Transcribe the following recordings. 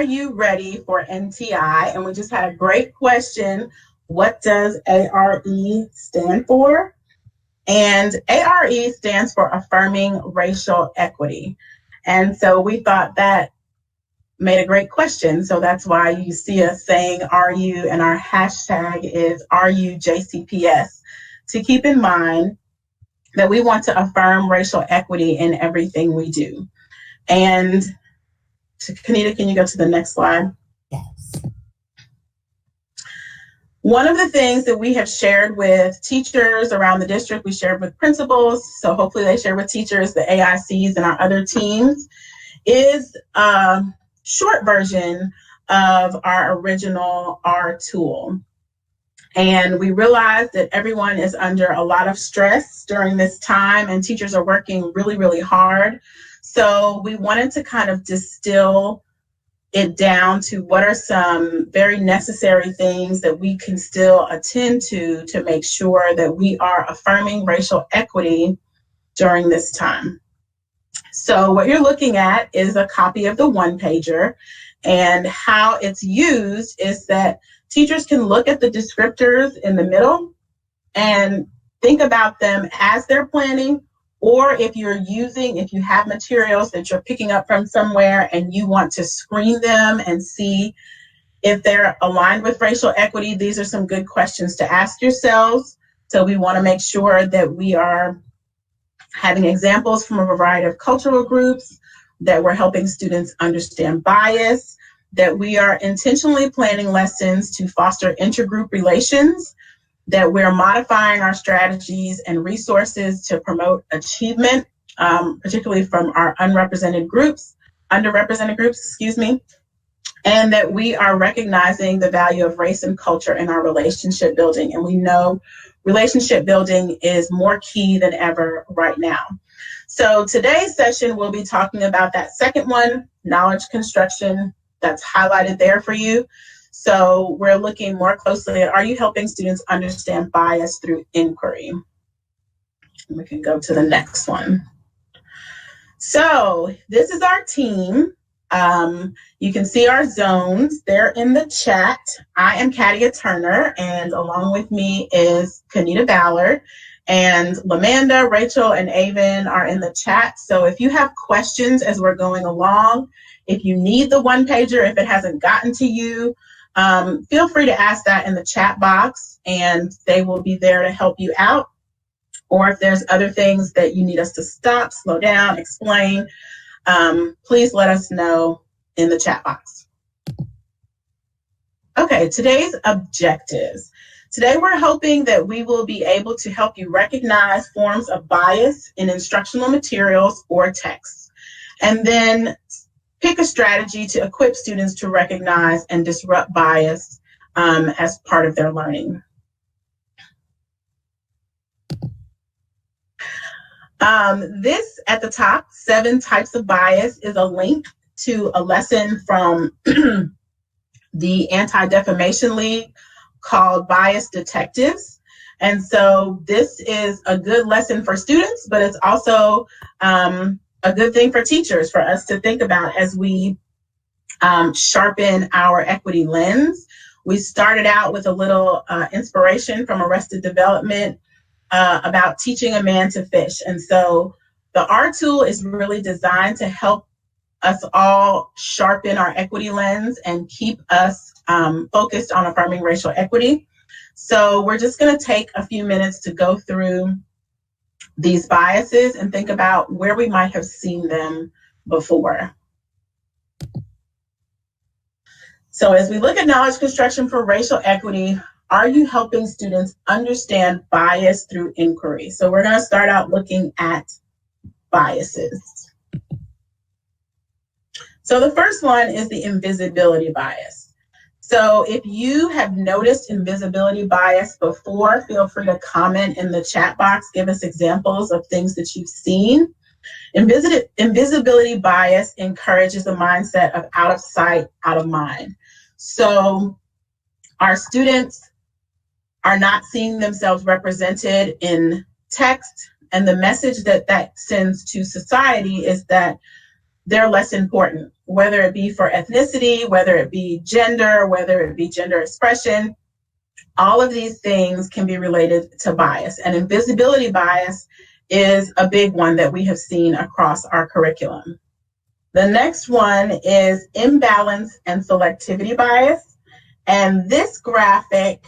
you ready for NTI? And we just had a great question. What does ARE stand for? And ARE stands for Affirming Racial Equity. And so we thought that made a great question. So that's why you see us saying RU, and our hashtag is RUJCPS, to keep in mind that we want to affirm racial equity in everything we do. And Kanita, can you go to the next slide? Yes. One of the things that we have shared with teachers around the district, we shared with principals, so hopefully they share with teachers, the AICs, and our other teams, is a short version of our original R tool. And we realize that everyone is under a lot of stress during this time, and teachers are working really, really hard. So we wanted to kind of distill it down to what are some very necessary things that we can still attend to make sure that we are affirming racial equity during this time. So what you're looking at is a copy of the one-pager, and how it's used is that teachers can look at the descriptors in the middle and think about them as they're planning, or if you have materials that you're picking up from somewhere and you want to screen them and see if they're aligned with racial equity, these are some good questions to ask yourselves. So we want to make sure that we are having examples from a variety of cultural groups, that we're helping students understand bias, that we are intentionally planning lessons to foster intergroup relations, that we're modifying our strategies and resources to promote achievement, particularly from our underrepresented groups, and that we are recognizing the value of race and culture in our relationship building. And we know relationship building is more key than ever right now. So today's session, we'll be talking about that second one, knowledge construction, that's highlighted there for you. So we're looking more closely at, are you helping students understand bias through inquiry? And we can go to the next one. So this is our team. You can see our zones. They're in the chat. I am Katia Turner, and along with me is Kanita Ballard, and Lamanda, Rachel, and Avon are in the chat. So if you have questions as we're going along, if you need the one-pager, if it hasn't gotten to you, feel free to ask that in the chat box, and they will be there to help you out. Or if there's other things that you need us to stop, slow down, explain, please let us know in the chat box. Okay, today's objectives. Today we're hoping that we will be able to help you recognize forms of bias in instructional materials or texts, and then pick a strategy to equip students to recognize and disrupt bias as part of their learning. This at the top, 7 types of bias, is a link to a lesson from the Anti-Defamation League called Bias Detectives. And so this is a good lesson for students, but it's also a good thing for teachers for us to think about as we sharpen our equity lens. We started out with a little inspiration from Arrested Development about teaching a man to fish. And so the R tool is really designed to help us all sharpen our equity lens and keep us focused on affirming racial equity. So we're just going to take a few minutes to go through these biases and think about where we might have seen them before. So as we look at knowledge construction for racial equity, are you helping students understand bias through inquiry? So we're going to start out looking at biases. So the first one is the invisibility bias. So if you have noticed invisibility bias before, feel free to comment in the chat box, give us examples of things that you've seen. Invisibility bias encourages a mindset of out of sight, out of mind. So our students are not seeing themselves represented in text, and the message that that sends to society is that they're less important, whether it be for ethnicity, whether it be gender, whether it be gender expression. All of these things can be related to bias, and invisibility bias is a big one that we have seen across our curriculum. The next one is imbalance and selectivity bias. And this graphic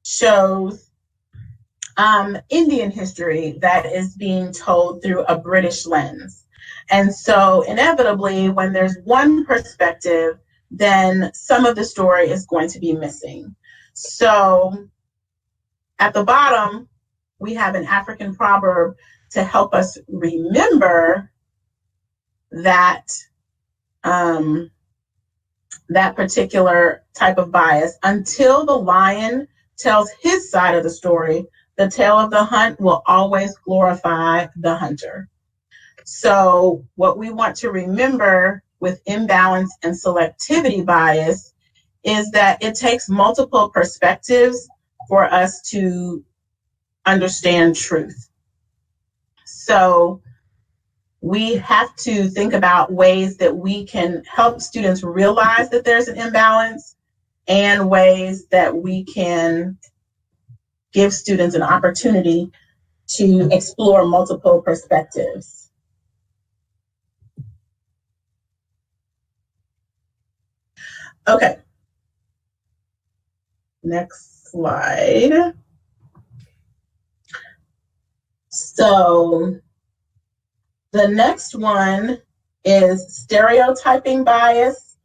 shows Indian history that is being told through a British lens. And so inevitably, when there's one perspective, then some of the story is going to be missing. So at the bottom, we have an African proverb to help us remember that that particular type of bias. Until the lion tells his side of the story, the tale of the hunt will always glorify the hunter. So what we want to remember with imbalance and selectivity bias is that it takes multiple perspectives for us to understand truth. So we have to think about ways that we can help students realize that there's an imbalance, and ways that we can give students an opportunity to explore multiple perspectives. Okay. Next slide. So the next one is stereotyping bias.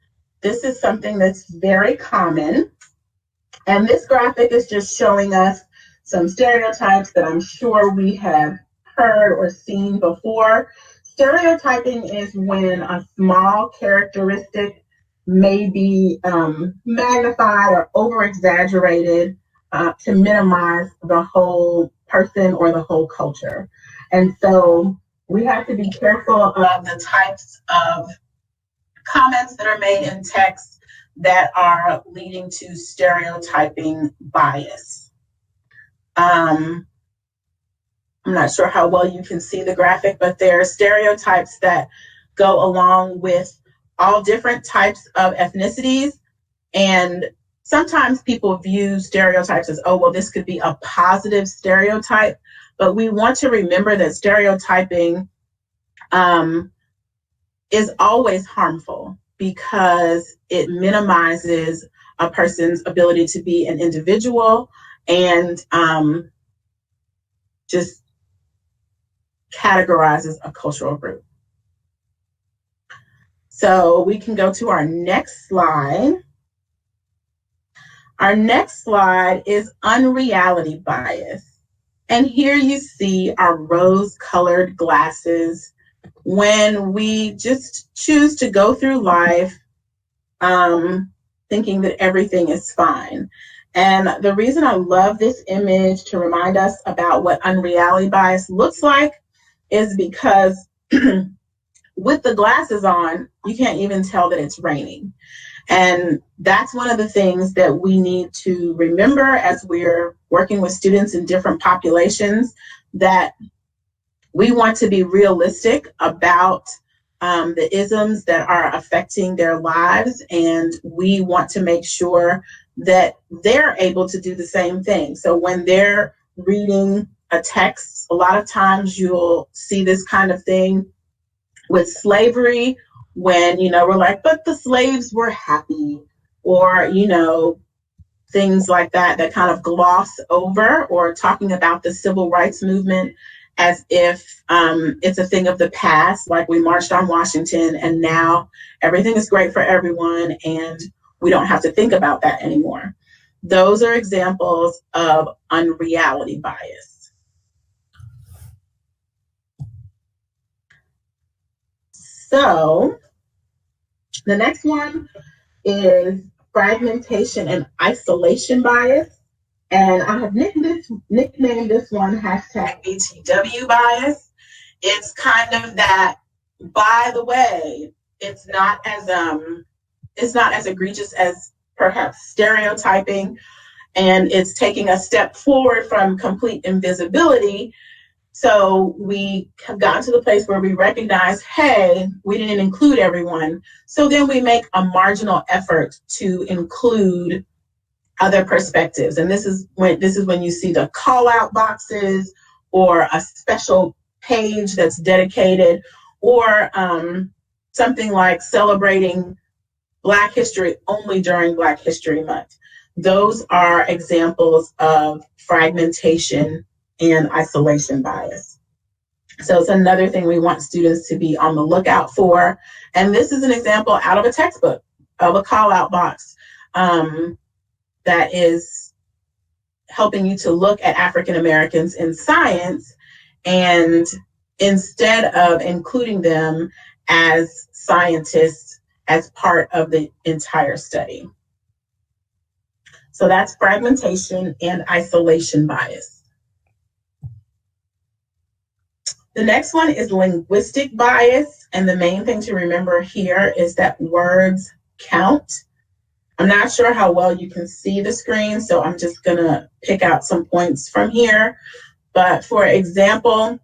This is something that's very common. And this graphic is just showing us some stereotypes that I'm sure we have heard or seen before. Stereotyping is when a small characteristic may be magnified or over-exaggerated to minimize the whole person or the whole culture. And so we have to be careful of the types of comments that are made in text that are leading to stereotyping bias. I'm not sure how well you can see the graphic, but there are stereotypes that go along with all different types of ethnicities. And sometimes people view stereotypes as, oh, well, this could be a positive stereotype. But we want to remember that stereotyping is always harmful because it minimizes a person's ability to be an individual and just categorizes a cultural group. So we can go to our next slide. Our next slide is unreality bias. And here you see our rose-colored glasses when we just choose to go through life thinking that everything is fine. And the reason I love this image to remind us about what unreality bias looks like is because with the glasses on, you can't even tell that it's raining. And that's one of the things that we need to remember as we're working with students in different populations, that we want to be realistic about the isms that are affecting their lives, and we want to make sure that they're able to do the same thing. So when they're reading a text, a lot of times you'll see this kind of thing with slavery, when, we're like, but the slaves were happy, or, things like that, that kind of gloss over, or talking about the civil rights movement as if it's a thing of the past, like we marched on Washington and now everything is great for everyone and we don't have to think about that anymore. Those are examples of unreality bias. So the next one is fragmentation and isolation bias. And I have nicknamed this one #BTW bias. It's kind of that, by the way, it's not as egregious as perhaps stereotyping, and it's taking a step forward from complete invisibility. So we have gotten to the place where we recognize, hey, we didn't include everyone. So then we make a marginal effort to include other perspectives. And this is when you see the call out boxes or a special page that's dedicated, or something like celebrating Black history only during Black History Month. Those are examples of fragmentation and isolation bias. So it's another thing we want students to be on the lookout for. And this is an example out of a textbook of a call out box that is helping you to look at African Americans in science, and instead of including them as scientists as part of the entire study. So that's fragmentation and isolation bias. The next one is linguistic bias, and the main thing to remember here is that words count. I'm not sure how well you can see the screen, so I'm just gonna pick out some points from here. But for example,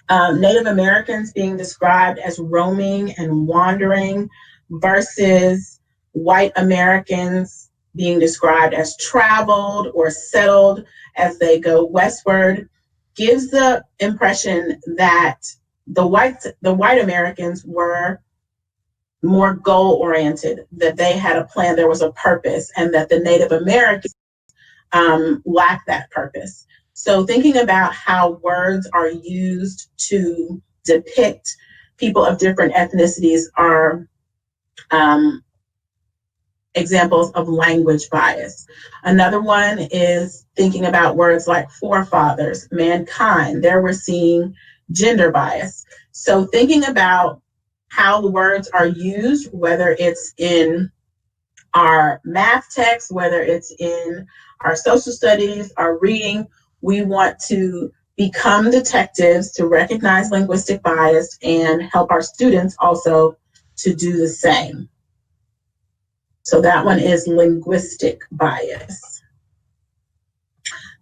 Native Americans being described as roaming and wandering versus white Americans being described as traveled or settled as they go westward gives the impression that the white Americans were more goal-oriented, that they had a plan, there was a purpose, and that the Native Americans lacked that purpose. So thinking about how words are used to depict people of different ethnicities are examples of language bias. Another one is thinking about words like forefathers, mankind. There we're seeing gender bias. So thinking about how the words are used, whether it's in our math text, whether it's in our social studies, our reading, we want to become detectives to recognize linguistic bias and help our students also to do the same. So that one is linguistic bias.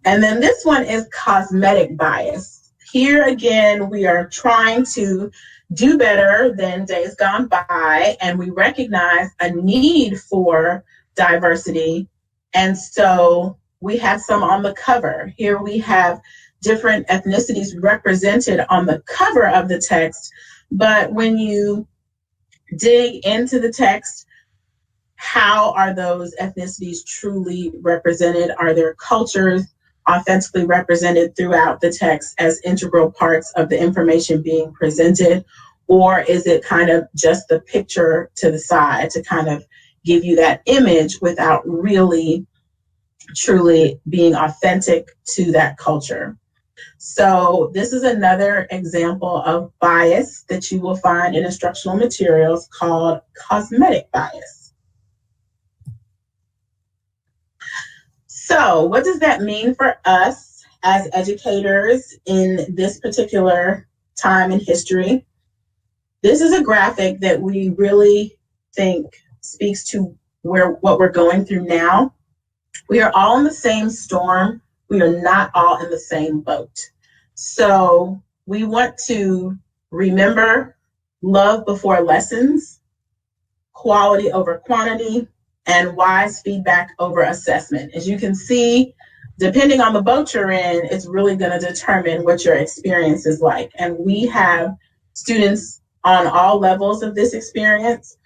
And then this one is cosmetic bias. Here again, we are trying to do better than days gone by, and we recognize a need for diversity. And so we have some on the cover. Here we have different ethnicities represented on the cover of the text, but when you dig into the text, how are those ethnicities truly represented? Are their cultures authentically represented throughout the text as integral parts of the information being presented? Or is it kind of just the picture to the side to kind of give you that image without really truly being authentic to that culture? So this is another example of bias that you will find in instructional materials called cosmetic bias. So what does that mean for us as educators in this particular time in history? This is a graphic that we really think speaks to what we're going through now. We are all in the same storm. We are not all in the same boat. So we want to remember love before lessons, quality over quantity, and wise feedback over assessment. As you can see, depending on the boat you're in, it's really going to determine what your experience is like. And we have students on all levels of this experience,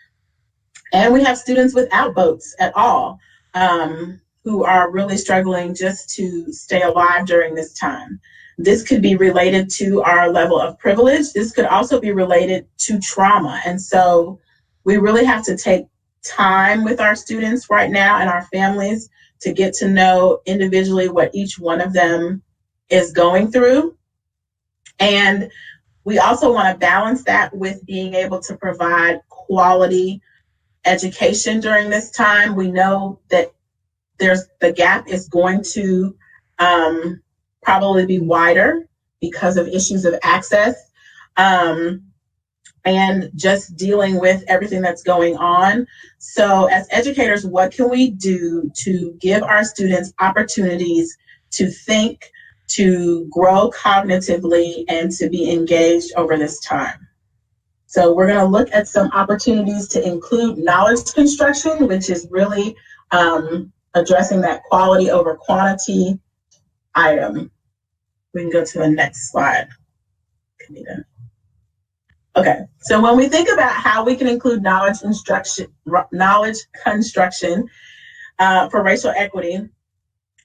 and we have students without boats at all, who are really struggling just to stay alive during this time. This could be related to our level of privilege. This could also be related to trauma. And so we really have to take time with our students right now and our families to get to know individually what each one of them is going through. And we also want to balance that with being able to provide quality education during this time. We know that the gap is going to probably be wider because of issues of access and just dealing with everything that's going on. So as educators, what can we do to give our students opportunities to think to grow cognitively, and to be engaged over this time. So we're going to look at some opportunities to include knowledge construction, which is really addressing that quality over quantity item. We can go to the next slide. Okay, so when we think about how we can include knowledge construction for racial equity,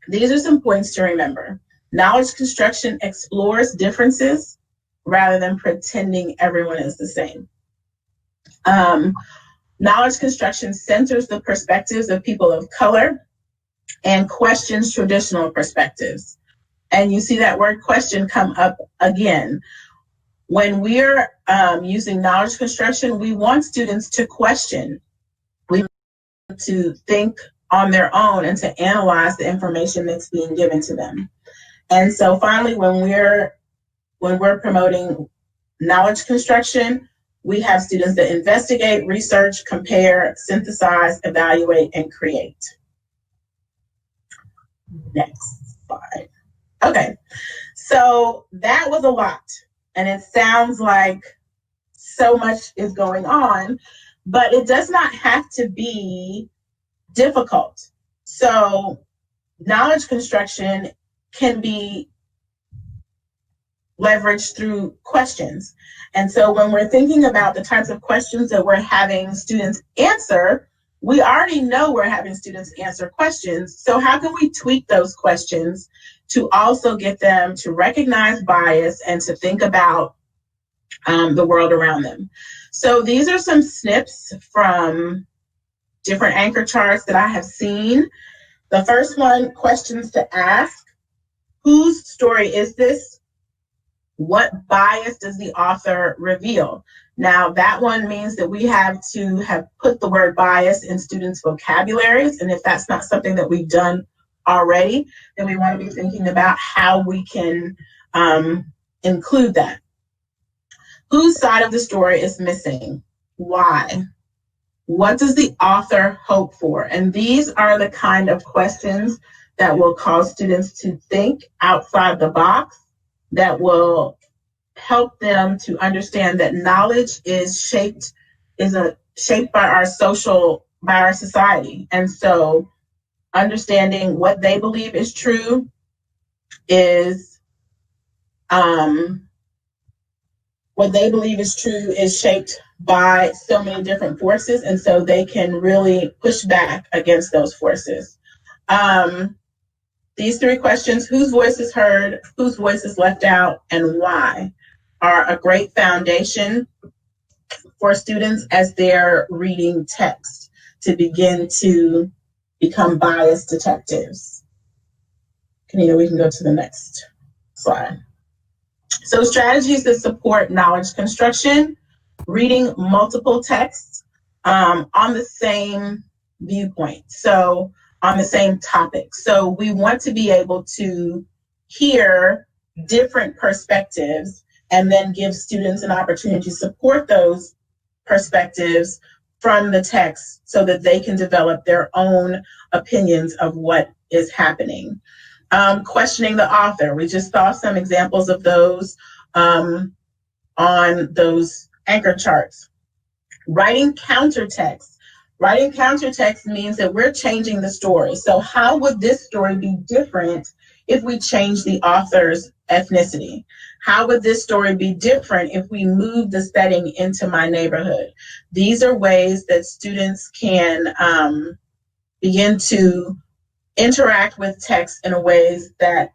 these are some points to remember. Knowledge construction explores differences rather than pretending everyone is the same. Knowledge construction centers the perspectives of people of color and questions traditional perspectives. And you see that word question come up again. When we're using knowledge construction, we want students to question. We want to think on their own and to analyze the information that's being given to them. And so finally, when we're promoting knowledge construction, we have students that investigate, research, compare, synthesize, evaluate, and create. Next slide. Okay, so that was a lot. And it sounds like so much is going on, but it does not have to be difficult. So knowledge construction can be leveraged through questions. And so when we're thinking about the types of questions that we're having students answer, we already know we're having students answer questions. So how can we tweak those questions to also get them to recognize bias and to think about the world around them? So these are some snips from different anchor charts that I have seen. The first one, questions to ask. Whose story is this? What bias does the author reveal? Now, that one means that we have to have put the word bias in students' vocabularies. And if that's not something that we've done already, then we want to be thinking about how we can include that. Whose side of the story is missing? Why? What does the author hope for? And these are the kind of questions that will cause students to think outside the box, that will help them to understand that knowledge is shaped by our society. And so understanding what they believe is true is shaped by so many different forces, and so they can really push back against those forces. These three questions, whose voice is heard, whose voice is left out, and why, are a great foundation for students as they're reading text to begin to become bias detectives. Kanita, we can go to the next slide. So strategies that support knowledge construction: reading multiple texts on the same viewpoint, so on the same topic. So we want to be able to hear different perspectives and then give students an opportunity to support those perspectives from the text so that they can develop their own opinions of what is happening. Questioning the author. We just saw some examples of those on those anchor charts. Writing countertext. Writing countertext means that we're changing the story. So how would this story be different if we change the author's ethnicity? How would this story be different if we move the setting into my neighborhood? These are ways that students can begin to interact with text in ways that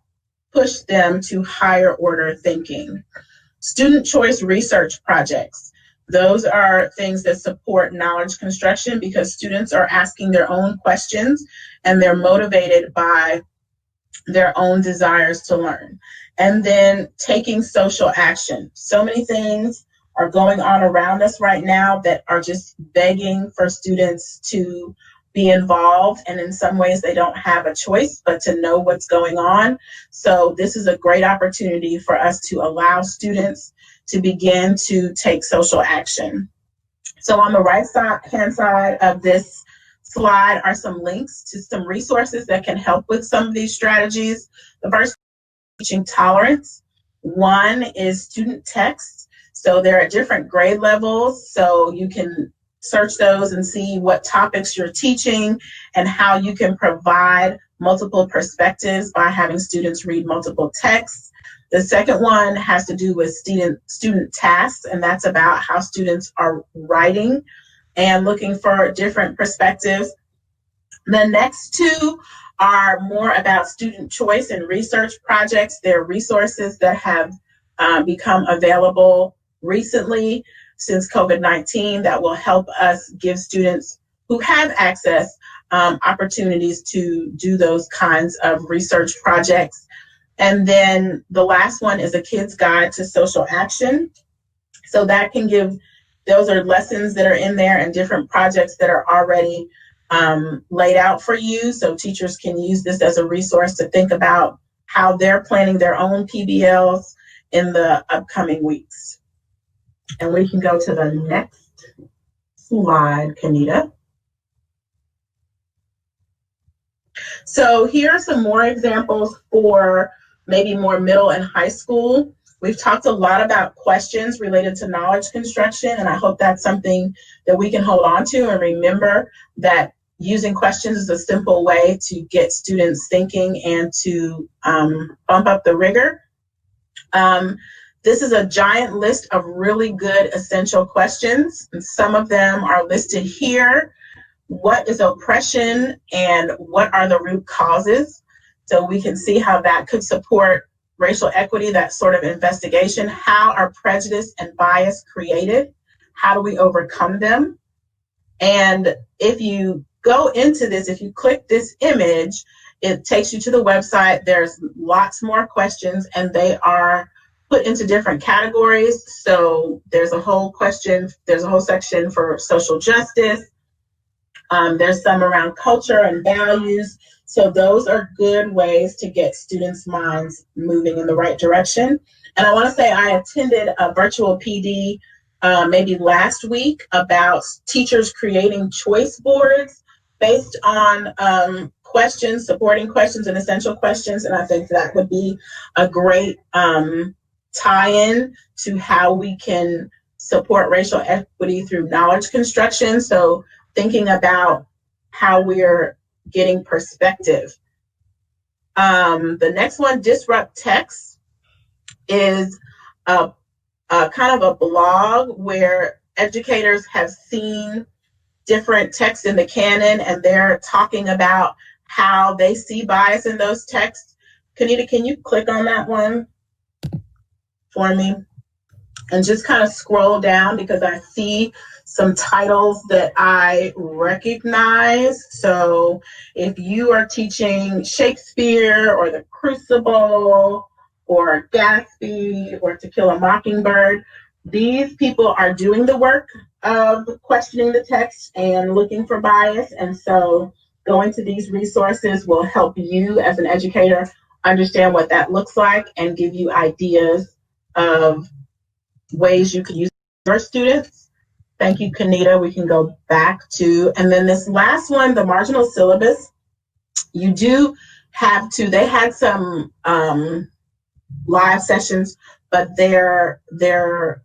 push them to higher order thinking. Student choice research projects. Those are things that support knowledge construction because students are asking their own questions and they're motivated by their own desires to learn. And then taking social action. So many things are going on around us right now that are just begging for students to be involved, and in some ways they don't have a choice but to know what's going on. So this is a great opportunity for us to allow students to begin to take social action. So on the right hand side of this slide are some links to some resources that can help with some of these strategies. The first teaching tolerance. One is student text. So there are different grade levels, so you can search those and see what topics you're teaching and how you can provide multiple perspectives by having students read multiple texts. The second one has to do with student tasks, and that's about how students are writing and looking for different perspectives. The next two are more about student choice and research projects. They're resources that have become available recently since COVID-19 that will help us give students who have access opportunities to do those kinds of research projects. And then the last one is a kid's guide to social action. So that can give, those are lessons that are in there and different projects that are already laid out for you. So teachers can use this as a resource to think about how they're planning their own PBLs in the upcoming weeks. And we can go to the next slide, Kanita. So here are some more examples for maybe more middle and high school. We've talked a lot about questions related to knowledge construction, and I hope that's something that we can hold on to and remember that using questions is a simple way to get students thinking and to bump up the rigor. This is a giant list of really good essential questions, and some of them are listed here. What is oppression and what are the root causes? So we can see how that could support racial equity, that sort of investigation. How are prejudice and bias created? How do we overcome them? And if you go into this, if you click this image, it takes you to the website. There's lots more questions and they are put into different categories. So there's a whole section for social justice. There's some around culture and values. So those are good ways to get students' minds moving in the right direction. And I want to say I attended a virtual PD maybe last week about teachers creating choice boards based on questions, supporting questions and essential questions. And I think that would be a great tie-in to how we can support racial equity through knowledge construction. So thinking about how we're getting perspective. The next one, Disrupt Text, is a kind of a blog where educators have seen different texts in the canon and they're talking about how they see bias in those texts. Kanita, can you click on that one for me? And just kind of scroll down because I see some titles that I recognize. So if you are teaching Shakespeare or The Crucible or Gatsby or To Kill a Mockingbird, these people are doing the work of questioning the text and looking for bias. And so going to these resources will help you as an educator understand what that looks like and give you ideas of ways you could use your students. Thank you, Kanita. We can go back to, and then this last one, the marginal syllabus. You do have to, they had some live sessions, but they're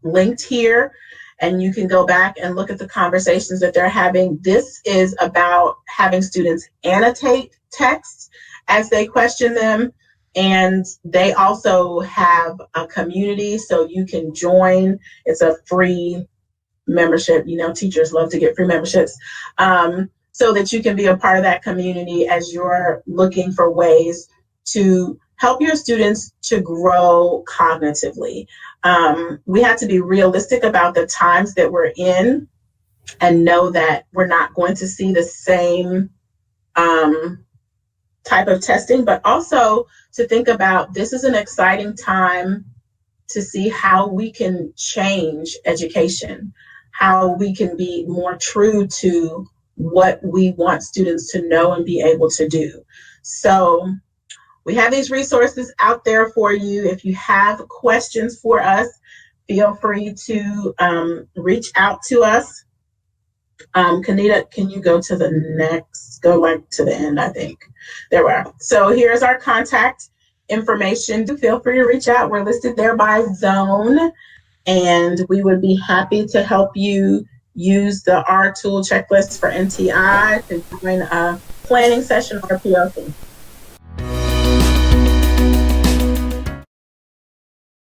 linked here and you can go back and look at the conversations that they're having. This is about having students annotate texts as they question them. And they also have a community, so you can join. It's a free membership. You know, teachers love to get free memberships, so that you can be a part of that community as you're looking for ways to help your students to grow cognitively. We have to be realistic about the times that we're in and know that we're not going to see the same type of testing, but also to think about this is an exciting time to see how we can change education, how we can be more true to what we want students to know and be able to do. So we have these resources out there for you. If you have questions for us, feel free to reach out to us. Kanita, can you go to the next, go like to the end, I think. There we are. So here's our contact information, do feel free to reach out. We're listed there by zone, and we would be happy to help you use the R tool checklist for NTI to join a planning session or PLC.